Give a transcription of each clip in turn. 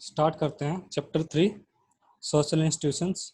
Start करते हैं chapter 3 social institutions.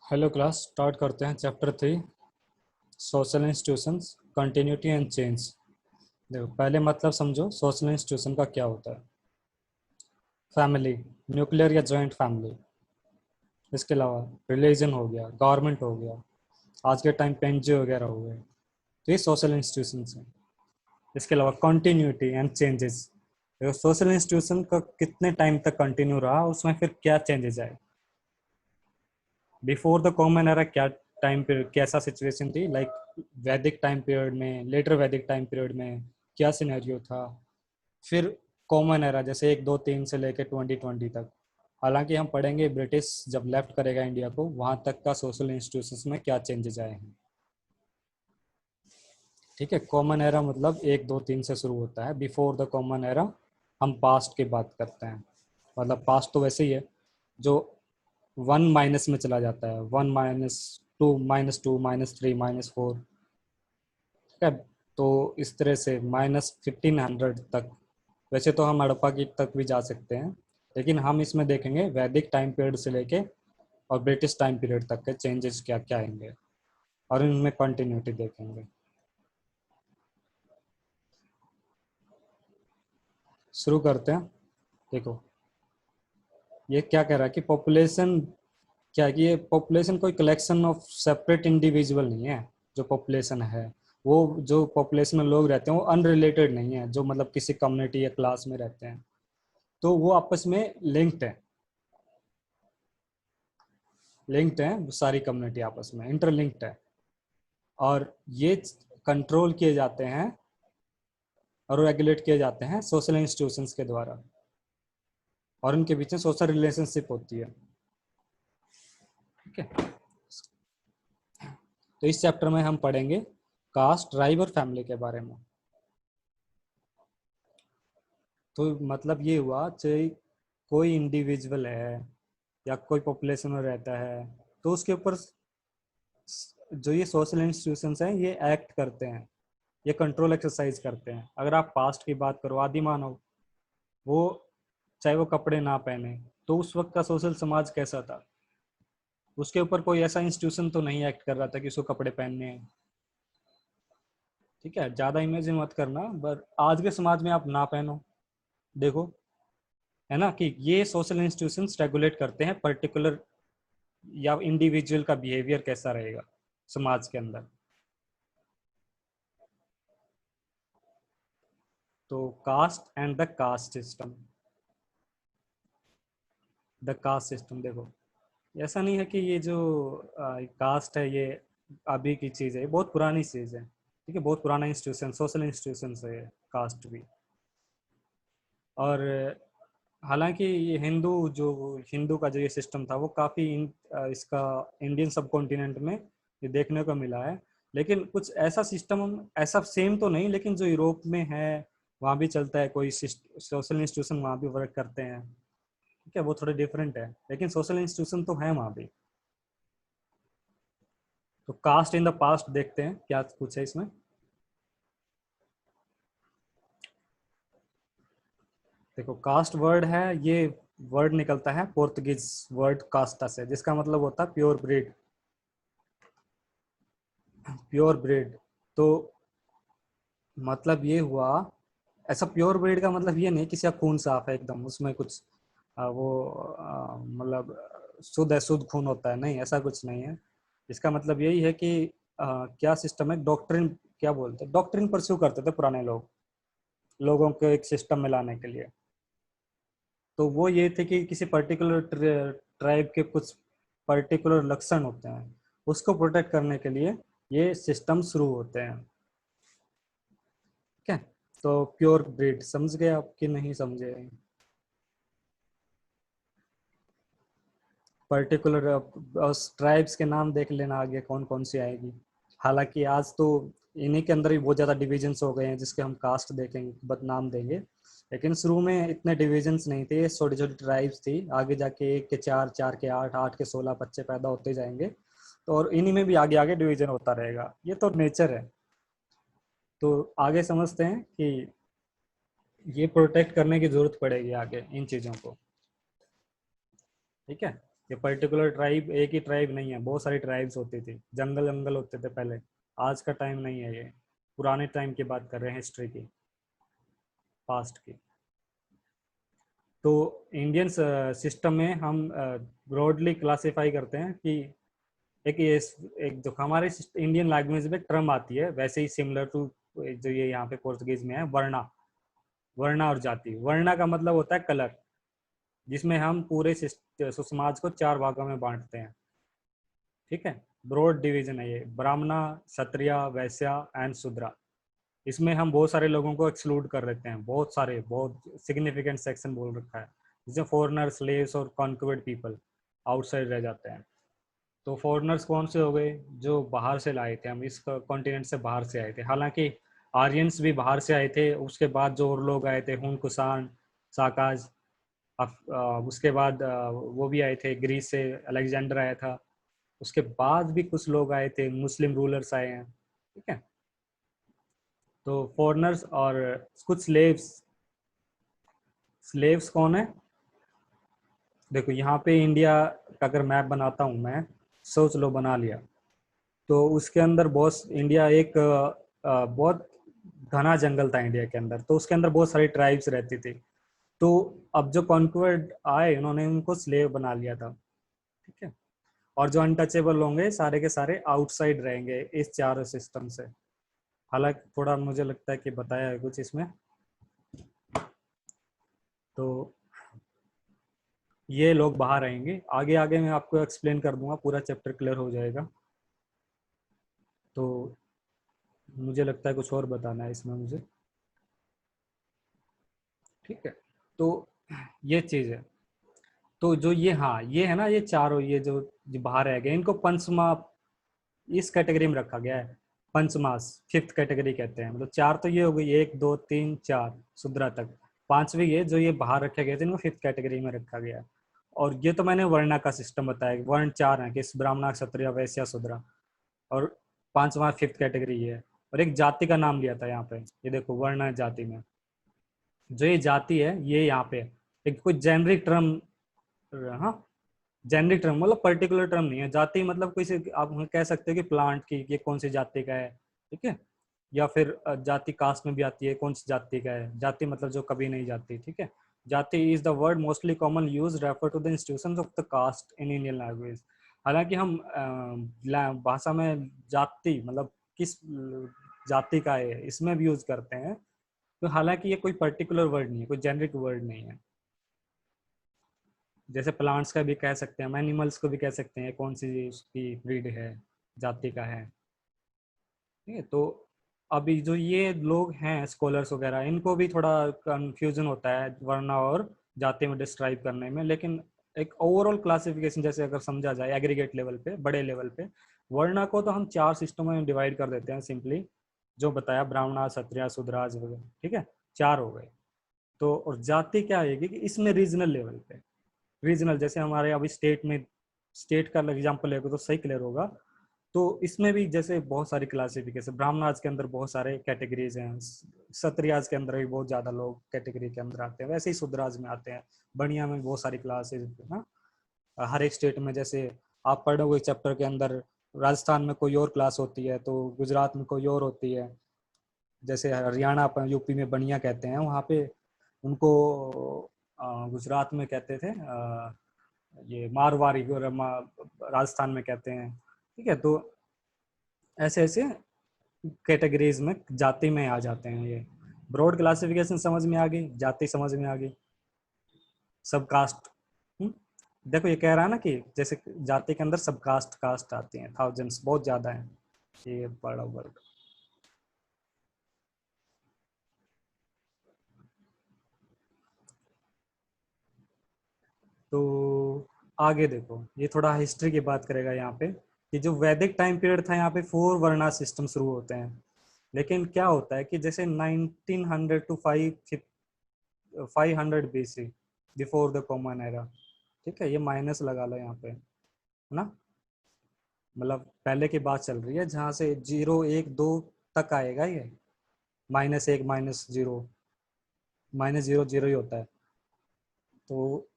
Hello class, start करते हैं chapter 3 social institutions continuity and change. देखो, पहले मतलब समझो सोशल इंस्टीट्यूशन का क्या होता है। फैमिली, न्यूक्लियर या जॉइंट फैमिली। इसके अलावा रिलीजन हो गया, गवर्नमेंट हो गया, आज के टाइम पे एनजीओ वगैरह हो गए, तो ये सोशल इंस्टीट्यूशंस हैं। इसके अलावा कंटिन्यूटी एंड चेंजेस। देखो, सोशल इंस्टीट्यूशन का कितने टाइम तक कंटिन्यू रहा, उसमें फिर क्या चेंजेस आए। बिफोर द कॉमन एरा क्या टाइम पीरियड, कैसा सिचुएशन थी, लाइक वैदिक टाइम पीरियड में, लेटर वैदिक टाइम पीरियड में क्या सिनेरियो था। फिर कॉमन एरा जैसे 1, 2, 3 से लेकर 2020 तक। हालांकि हम पढ़ेंगे ब्रिटिश जब लेफ्ट करेगा इंडिया को, वहां तक का सोशल इंस्टीट्यूशंस में क्या चेंजेस आए हैं। ठीक है, कॉमन एरा मतलब 1, 2, 3 से शुरू होता है। बिफोर द कॉमन एरा हम पास्ट की बात करते हैं। मतलब पास्ट तो वैसे ही है जो 1 माइनस में चला जाता है, 1, -2, -2, -3, -4। ठीक है, तो इस तरह से -1500 तक। वैसे तो हम हड़प्पा की तक भी जा सकते हैं, लेकिन हम इसमें देखेंगे वैदिक टाइम पीरियड से लेके और ब्रिटिश टाइम पीरियड तक के चेंजेस क्या क्या आएंगे, और इनमें कंटिन्यूटी देखेंगे। शुरू करते हैं। देखो, ये क्या कह रहा है कि पॉपुलेशन क्या है, कि ये पॉपुलेशन कोई कलेक्शन ऑफ सेपरेट इंडिविजुअल नहीं है। जो पॉपुलेशन है, वो जो पॉपुलेशन में लोग रहते हैं वो अनरिलेटेड नहीं है, जो मतलब किसी कम्युनिटी या क्लास में रहते हैं, तो वो आपस में लिंक्ड है। लिंक्ड है, सारी कम्युनिटी आपस में इंटरलिंक्ड है, और ये कंट्रोल किए जाते हैं और रेगुलेट किए जाते हैं सोशल इंस्टीट्यूशंस के द्वारा, और उनके बीच में सोशल रिलेशनशिप होती है। ठीक है, तो इस चैप्टर में हम पढ़ेंगे कास्ट, ट्राइब और फैमिली के बारे में। तो मतलब ये हुआ, चाहे कोई इंडिविजुअल है या कोई पॉपुलेशन में रहता है, तो उसके ऊपर जो ये सोशल इंस्टीट्यूशंस हैं ये एक्ट करते हैं, ये कंट्रोल एक्सरसाइज करते हैं। अगर आप पास्ट की बात करो, आदि मानव, वो चाहे वो कपड़े ना पहने, तो उस वक्त का सोशल समाज कैसा था। उसके ऊपर कोई ऐसा इंस्टीट्यूशन तो नहीं एक्ट कर रहा था कि उसको कपड़े पहनने हैं। ठीक है, ज़्यादा इमेजिन मत करना, पर आज के समाज में आप ना पहनो, देखो, है ना, कि ये सोशल इंस्टीट्यूशंस रेगुलेट करते हैं पर्टिकुलर या इंडिविजुअल का बिहेवियर कैसा रहेगा समाज के अंदर। तो caste and the caste system. The caste system, देखो, ऐसा नहीं है कि ये जो कास्ट है ये अभी की चीज़ है, ये बहुत पुरानी चीज़ है। ठीक है, बहुत पुराना इंस्टीट्यूशन, सोशल इंस्टीट्यूशन है कास्ट भी। और हालांकि ये हिंदू का जो ये सिस्टम था वो काफ़ी इसका इंडियन सब कॉन्टिनेंट में ये देखने को मिला है। लेकिन कुछ ऐसा सिस्टम, ऐसा सेम तो नहीं, लेकिन जो यूरोप में है वहाँ भी चलता है, कोई सोशल इंस्टीट्यूशन वहाँ भी वर्क करते हैं। ठीक है, वो थोड़े डिफरेंट है, लेकिन सोशल इंस्टीट्यूशन तो है वहाँ भी। तो कास्ट इन द पास्ट देखते हैं क्या कुछ है इसमें। देखो, कास्ट वर्ड है, ये वर्ड निकलता है पोर्तुगीज वर्ड कास्टा से, जिसका मतलब होता है प्योर ब्रीड। प्योर ब्रीड, तो मतलब ये हुआ, ऐसा प्योर ब्रीड का मतलब ये नहीं किसी का खून साफ है एकदम, उसमें कुछ मतलब शुद्ध है, शुद्ध खून होता है, नहीं, ऐसा कुछ नहीं है। इसका मतलब यही है कि क्या सिस्टम है, डॉक्ट्रिन, क्या बोलते हैं, डॉक्ट्रिन परस्यू करते थे पुराने लोग, लोगों को एक सिस्टम में लाने के लिए। तो वो ये थे कि किसी पर्टिकुलर ट्राइब के कुछ पर्टिकुलर लक्षण होते हैं, उसको प्रोटेक्ट करने के लिए ये सिस्टम शुरू होते हैं। ठीक है, तो प्योर ब्रीड समझ गए आप कि नहीं समझे। पर्टिकुलर ट्राइब्स के नाम देख लेना आगे कौन कौन सी आएगी। हालांकि आज तो इन्हीं के अंदर ही बहुत ज़्यादा डिविजन्स हो गए हैं, जिसके हम कास्ट देखेंगे, बदनाम देंगे, लेकिन शुरू में इतने डिविजन्स नहीं थे, छोटी छोटी ट्राइब्स थी। आगे जाके 1 के 4, 4 के 8, 8 के 16 बच्चे पैदा होते जाएंगे। तो और इन्हीं में भी आगे आगे डिवीजन होता रहेगा, ये तो नेचर है। तो आगे समझते हैं कि ये प्रोटेक्ट करने की जरूरत पड़ेगी आगे इन चीज़ों को। ठीक है, ये पर्टिकुलर ट्राइब एक ही ट्राइब नहीं है, बहुत सारी ट्राइब्स होती थी, जंगल जंगल होते थे पहले। आज का टाइम नहीं है ये, पुराने टाइम की बात कर रहे हैं, हिस्ट्री की, पास्ट की। तो इंडियन सिस्टम में हम ब्रॉडली क्लासिफाई करते हैं कि एक जो हमारे इंडियन लैंग्वेज में टर्म आती है, वैसे ही सिमिलर टू जो ये यहाँ पे पोर्तुगीज में है, वर्णा। वर्णा और जाति। वर्णा का मतलब होता है कलर, जिसमें हम पूरे समाज को 4 भागों में बांटते हैं। ठीक है, ब्रॉड डिवीजन है ये, ब्राह्मणा, क्षत्रिय, वैश्या एंड शूद्रा। इसमें हम बहुत सारे लोगों को एक्सक्लूड कर देते हैं, बहुत सारे, बहुत सिग्निफिकेंट सेक्शन बोल रखा है, जिसमें फॉरेनर, स्लेव्स और कॉन्क्वर्ड पीपल आउटसाइड रह जाते हैं। तो फॉरेनर्स कौन से हो गए? जो बाहर से लाए थे, हम इस कॉन्टिनेंट से बाहर से आए थे। हालांकि आर्यंस भी बाहर से आए थे, उसके बाद जो और लोग आए थे, हुन, कुषाण, साकाज, उसके बाद वो भी आए थे ग्रीस से, अलेक्जेंडर आया था। उसके बाद भी कुछ लोग आए थे, मुस्लिम रूलर्स आए हैं। ठीक है, तो फॉरेनर्स और कुछ स्लेव्स। स्लेव्स कौन है? देखो यहाँ पे इंडिया का अगर मैप बनाता हूँ मैं, सोच लो बना लिया, तो उसके अंदर बहुत, इंडिया एक बहुत घना जंगल था इंडिया के अंदर, तो उसके अंदर बहुत सारी ट्राइब्स रहती थी। तो अब जो कॉन्क्वर्ड आए, उन्होंने उनको स्लेव बना लिया था। ठीक है, और जो अनटचेबल होंगे सारे के सारे आउटसाइड रहेंगे इस चारों सिस्टम से। हालांकि थोड़ा मुझे लगता है कि बताया है कुछ इसमें। तो ये लोग बाहर आएंगे, आगे आगे मैं आपको एक्सप्लेन कर दूंगा, पूरा चैप्टर क्लियर हो जाएगा। तो मुझे लगता है कुछ और बताना है इसमें मुझे। ठीक है, तो ये चीज़ है। तो जो ये, हाँ ये है ना, ये चारों, ये जो बाहर रह गए, इनको पंचमा इस कैटेगरी में रखा गया है। पंचमास, 5th कैटेगरी कहते हैं। मतलब 4 तो ये हो गई, 1 2 3 4 शूद्रा तक। 5वीं ये जो ये बाहर रखे गए थे, इनको 5th कैटेगरी में रखा गया है। और ये तो मैंने वर्णा का सिस्टम बताया, वर्ण 4 है, कि ब्राह्मण, क्षत्रिय, वैश्य, शूद्रा। और 5वां 5th कैटेगरी ये है। और एक जाति का नाम लिया था यहाँ पे, ये देखो वर्ण है जाति में। जो ये जाति है, ये यहाँ पे एक कोई जेनरिक टर्म। हाँ, जेनरिक टर्म मतलब पर्टिकुलर टर्म नहीं है। जाति मतलब कोई से आप कह सकते हो कि प्लांट की ये कौन सी जाति का है। ठीक है, या फिर जाति कास्ट में भी आती है, कौन सी जाति का है। जाति मतलब जो कभी नहीं जाती। ठीक है, jati is the word mostly common use refer to the institutions of the caste in Indian language. हालांकि हम भाषा में जाति मतलब किस जाति का है इसमें भी यूज करते हैं। तो हालांकि ये कोई पर्टिकुलर वर्ड नहीं है, कोई जेनरिक वर्ड नहीं है। जैसे प्लांट्स का भी कह सकते हैं, हम एनिमल्स को भी कह सकते हैं कौन सी उसकी ब्रीड है, जाति का है। ठीक है, तो अभी जो ये लोग हैं स्कॉलर्स वगैरह, इनको भी थोड़ा कंफ्यूजन होता है वर्णा और जाति में डिस्क्राइब करने में। लेकिन एक ओवरऑल क्लासिफिकेशन जैसे अगर समझा जाए एग्रीगेट लेवल पे, बड़े लेवल पे, वर्णा को तो हम 4 सिस्टमों में डिवाइड कर देते हैं सिंपली, जो बताया, ब्राह्मणा, क्षत्रिय, शूद्राज वगैरह। ठीक है, 4 हो गए। तो और जाति क्या आएगी कि इसमें रीजनल लेवल पे, रीजनल जैसे हमारे अभी स्टेट में, स्टेट का एग्जाम्पल लेगा तो सही क्लियर होगा। तो इसमें भी जैसे बहुत सारी क्लासिफिकेशन, ब्राह्मणाज के अंदर बहुत सारे कैटेगरीज हैं, क्षत्रियाज के अंदर भी बहुत ज्यादा लोग कैटेगरी के अंदर आते हैं, वैसे ही शूद्राज में आते हैं। बनिया में बहुत सारी क्लासेज है हर एक स्टेट में। जैसे आप पढ़ोगे चैप्टर के अंदर, राजस्थान में कोई और क्लास होती है, तो गुजरात में कोई और होती है। जैसे हरियाणा अपन यूपी में बनिया कहते हैं, वहाँ पे उनको गुजरात में कहते थे ये मारवाड़ी, और राजस्थान में कहते हैं। ठीक है, तो ऐसे ऐसे कैटेगरीज में, जाति में आ जाते हैं ये। ब्रॉड क्लासिफिकेशन समझ में आ गई, जाति समझ में आ गई, सब कास्ट। देखो ये कह रहा है ना कि जैसे जाति के अंदर सब कास्ट कास्ट आती हैं, थाउजेंड्स, बहुत ज्यादा है ये बड़ा वर्ड। तो आगे देखो, ये थोड़ा हिस्ट्री की बात करेगा यहाँ पे, कि जो वैदिक टाइम पीरियड था, यहाँ पे 4 वर्णा सिस्टम शुरू होते हैं। लेकिन क्या होता है कि जैसे 1900 to 5 500 BC, before the common era. ठीक है, ये माइनस लगा लो यहाँ पे, है ना, मतलब पहले की बात चल रही है जहाँ से 0 1 2 तक आएगा ये, -1 -0, -0 0 ही होता है। तो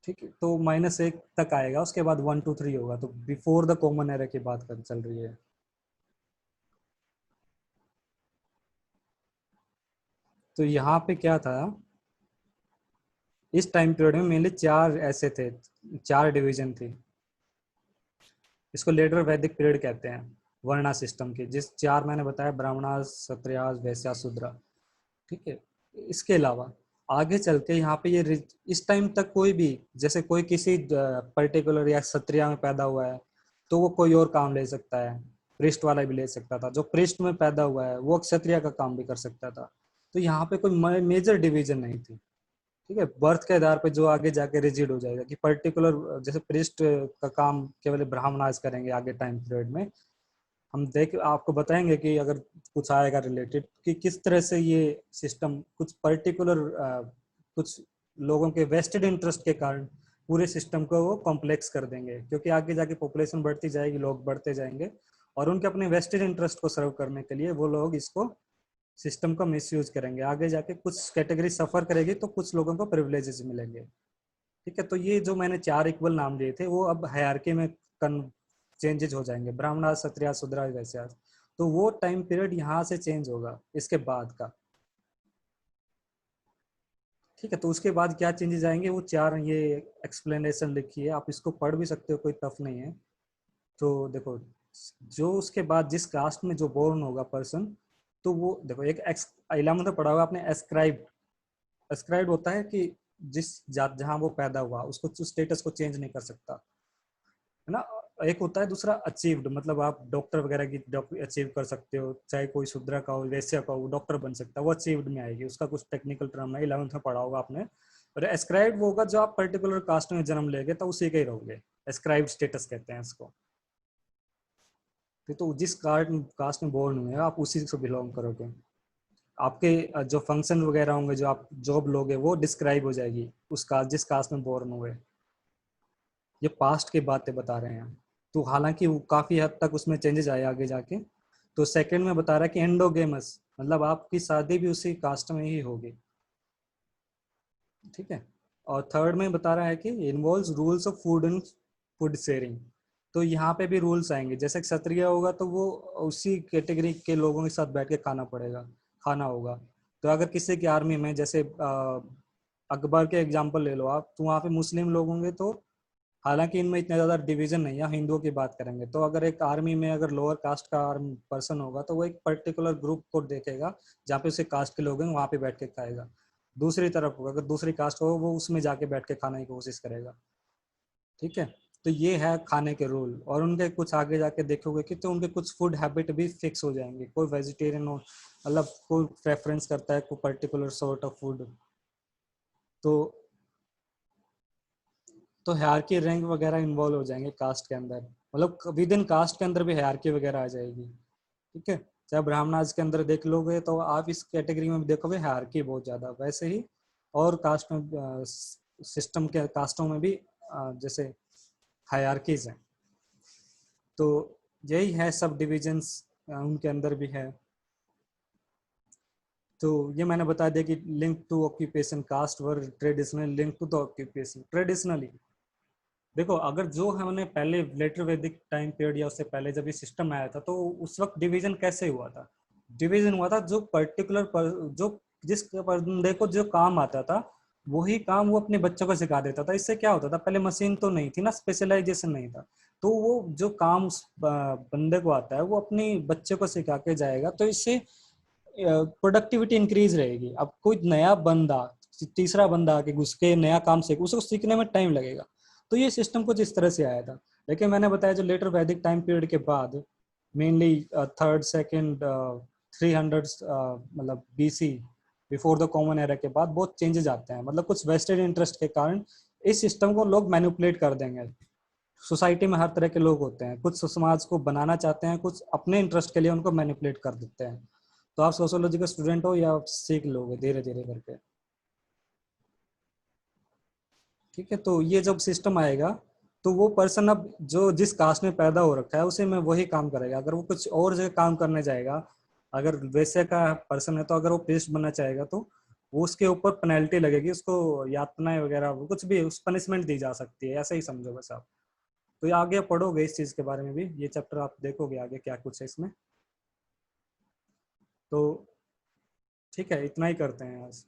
ठीक है, तो -1 तक आएगा, उसके बाद 1 2 3 होगा, तो बिफोर द कॉमन एरा की बात कर चल रही है। तो यहाँ पे क्या था, इस टाइम पीरियड में मेनली 4 ऐसे थे, 4 डिवीजन थी। इसको लेटर वैदिक पीरियड कहते हैं, वर्णा सिस्टम के, जिस 4 मैंने बताया, ब्राह्मणास, क्षत्रियास, वैश्या, शूद्रा। ठीक है, इसके अलावा आगे चल के यहाँ पे ये इस टाइम तक कोई भी, जैसे कोई किसी पर्टिकुलर या क्षत्रिय में पैदा हुआ है तो वो कोई और काम ले सकता है, पृष्ठ वाला भी ले सकता था, जो पृष्ठ में पैदा हुआ है वो क्षत्रिय का काम भी कर सकता था। तो यहाँ पे कोई मेजर डिवीजन नहीं थी। ठीक है, बर्थ के आधार पे जो आगे जाके रिजिड हो जाएगा कि पर्टिकुलर, जैसे पृष्ठ का काम केवल ब्राह्मणाज करेंगे आगे टाइम पीरियड में। हम देख आपको बताएंगे कि अगर कुछ आएगा रिलेटेड कि किस तरह से ये सिस्टम कुछ पर्टिकुलर कुछ लोगों के वेस्टेड इंटरेस्ट के कारण पूरे सिस्टम को वो कॉम्प्लेक्स कर देंगे, क्योंकि आगे जाके पॉपुलेशन बढ़ती जाएगी, लोग बढ़ते जाएंगे, और उनके अपने वेस्टेड इंटरेस्ट को सर्व करने के लिए वो लोग इसको सिस्टम का मिसयूज करेंगे। आगे जाके कुछ कैटेगरी सफर करेगी तो कुछ लोगों को प्रिविलेजेस मिलेंगे। ठीक है, तो ये जो मैंने 4 इक्वल नाम दिए थे वो अब हायरार्की में चेंजेस हो जाएंगे, ब्राह्मणा, क्षत्रिय, शूद्र, वैश्य। तो वो टाइम पीरियड यहाँ से चेंज होगा इसके बाद का। ठीक है, तो उसके बाद क्या चेंजेस आएंगे, वो 4 ये एक्सप्लेनेशन लिखी है, आप इसको पढ़ भी सकते हो, कोई टफ नहीं है। तो देखो, जो उसके बाद जिस कास्ट में जो बोर्न होगा पर्सन, तो वो देखो, एक 11th में पढ़ा होगा आपने, एस्क्राइब। एस्क्राइब होता है कि जिस जात जहाँ वो पैदा हुआ उसको स्टेटस को चेंज नहीं कर सकता, है ना। एक होता है दूसरा अचीव्ड, मतलब आप डॉक्टर वगैरह की अचीव कर सकते हो, चाहे कोई शूद्र का हो, वैश्य का हो, डॉक्टर बन सकता है, वो अचीव्ड में आएगी, उसका कुछ टेक्निकल टर्म है, 11th में पढ़ा होगा आपने। और एस्क्राइब वो होगा जो आप पर्टिकुलर कास्ट में जन्म लेंगे तो उसी के ही रहोगे, एस्क्राइब स्टेटस कहते हैं इसको। तो जिस कास्ट में बोर्न हुए आप उसी से बिलोंग करोगे। आपके जो फंक्शन वगैरह होंगे, जो आप जॉब लोगे, वो डिस्क्राइब हो जाएगी उस कास्ट, जिस कास्ट में बोर्न हुए। ये पास्ट की बातें बता रहे हैं। तो हालांकि वो काफी हद तक उसमें चेंजेस आए आगे जाके। तो सेकंड में बता रहा है कि एंडोगेमस, मतलब आपकी शादी भी उसी कास्ट में ही होगी। ठीक है, और थर्ड में बता रहा है कि involves rules of food and food sharing. तो यहाँ पे भी रूल्स आएंगे, जैसे क्षत्रिय होगा तो वो उसी कैटेगरी के लोगों के साथ बैठ के खाना होगा। तो अगर किसी की आर्मी में, जैसे अकबर के एग्जाम्पल ले लो आप, तो वहाँ पे मुस्लिम लोग होंगे, तो हालांकि इनमें इतना ज़्यादा डिवीजन नहीं है, हिंदुओं की बात करेंगे तो अगर एक आर्मी में अगर लोअर कास्ट का पर्सन होगा तो वो एक पर्टिकुलर ग्रुप को देखेगा जहाँ पे उसे कास्ट के लोग हैं, वहाँ पे बैठ के खाएगा। दूसरी तरफ होगा, अगर दूसरी कास्ट हो वो उसमें जाके बैठ के खाने की कोशिश करेगा। ठीक है, तो ये है खाने के रूल। और उनके कुछ आगे जाके देखोगे कि तो उनके कुछ फूड हैबिट भी फिक्स हो जाएंगे, कोई वेजिटेरियन हो, मतलब कोई प्रेफरेंस करता है कोई पर्टिकुलर सॉर्ट ऑफ फूड। तो हायरार्की रैंक वगैरह इन्वॉल्व हो जाएंगे कास्ट के अंदर, मतलब विद इन कास्ट के अंदर भी हायरार्की वगैरह आ जाएगी। ठीक है, चाहे ब्राह्मणाज के अंदर देख लोगे तो आप इस कैटेगरी में भी देखोगे हायरार्की बहुत ज्यादा, वैसे ही और कास्ट में, सिस्टम के कास्टों में भी जैसे हायरार्कीज हैं। तो यही है, सब डिविजन्स उनके अंदर भी है। तो ये मैंने बता दिया कि link to occupation, caste were traditional link to the occupation traditionally. देखो, अगर जो हमने पहले लेटर वैदिक टाइम पीरियड या उससे पहले जब ये सिस्टम आया था, तो उस वक्त डिवीजन कैसे हुआ था? डिवीजन हुआ था जो जो जिस बंदे को जो काम आता था वही काम वो अपने बच्चों को सिखा देता था। इससे क्या होता था, पहले मशीन तो नहीं थी ना, स्पेशलाइजेशन नहीं था, तो वो जो काम उस बंदे को आता है वो अपने बच्चे को सिखा के जाएगा, तो इससे प्रोडक्टिविटी इंक्रीज रहेगी। अब कोई नया बंदा, तीसरा बंदा आके घुस के नया काम सीखे, उसको सीखने में टाइम लगेगा। तो ये सिस्टम कुछ इस तरह से आया था। लेकिन मैंने बताया जो लेटर वैदिक टाइम पीरियड के बाद, मेनली थर्ड सेकंड 300 मतलब BC, before the common era के बाद बहुत चेंजेस आते हैं, मतलब कुछ वेस्टेड इंटरेस्ट के कारण इस सिस्टम को लोग मैनिपुलेट कर देंगे। सोसाइटी में हर तरह के लोग होते हैं, कुछ समाज को बनाना चाहते हैं, कुछ अपने इंटरेस्ट के लिए उनको मैनिपुलेट कर देते हैं। तो आप सोशियोलॉजी का स्टूडेंट हो या आप सीख लोगे धीरे धीरे करके। ठीक है, तो ये जब सिस्टम आएगा तो वो पर्सन अब जो जिस कास्ट में पैदा हो रखा है उसे में वही काम करेगा। अगर वो कुछ और जगह काम करने जाएगा, अगर वैसे का पर्सन है तो अगर वो प्रीस्ट बनना चाहेगा तो वो उसके ऊपर पेनल्टी लगेगी, उसको यातनाएं वगैरह कुछ भी उस पनिशमेंट दी जा सकती है, ऐसा ही समझो बस आप। तो ये आगे पढ़ोगे इस चीज के बारे में भी, ये चैप्टर आप देखोगे आगे क्या कुछ है इसमें। तो ठीक है, इतना ही करते हैं आज।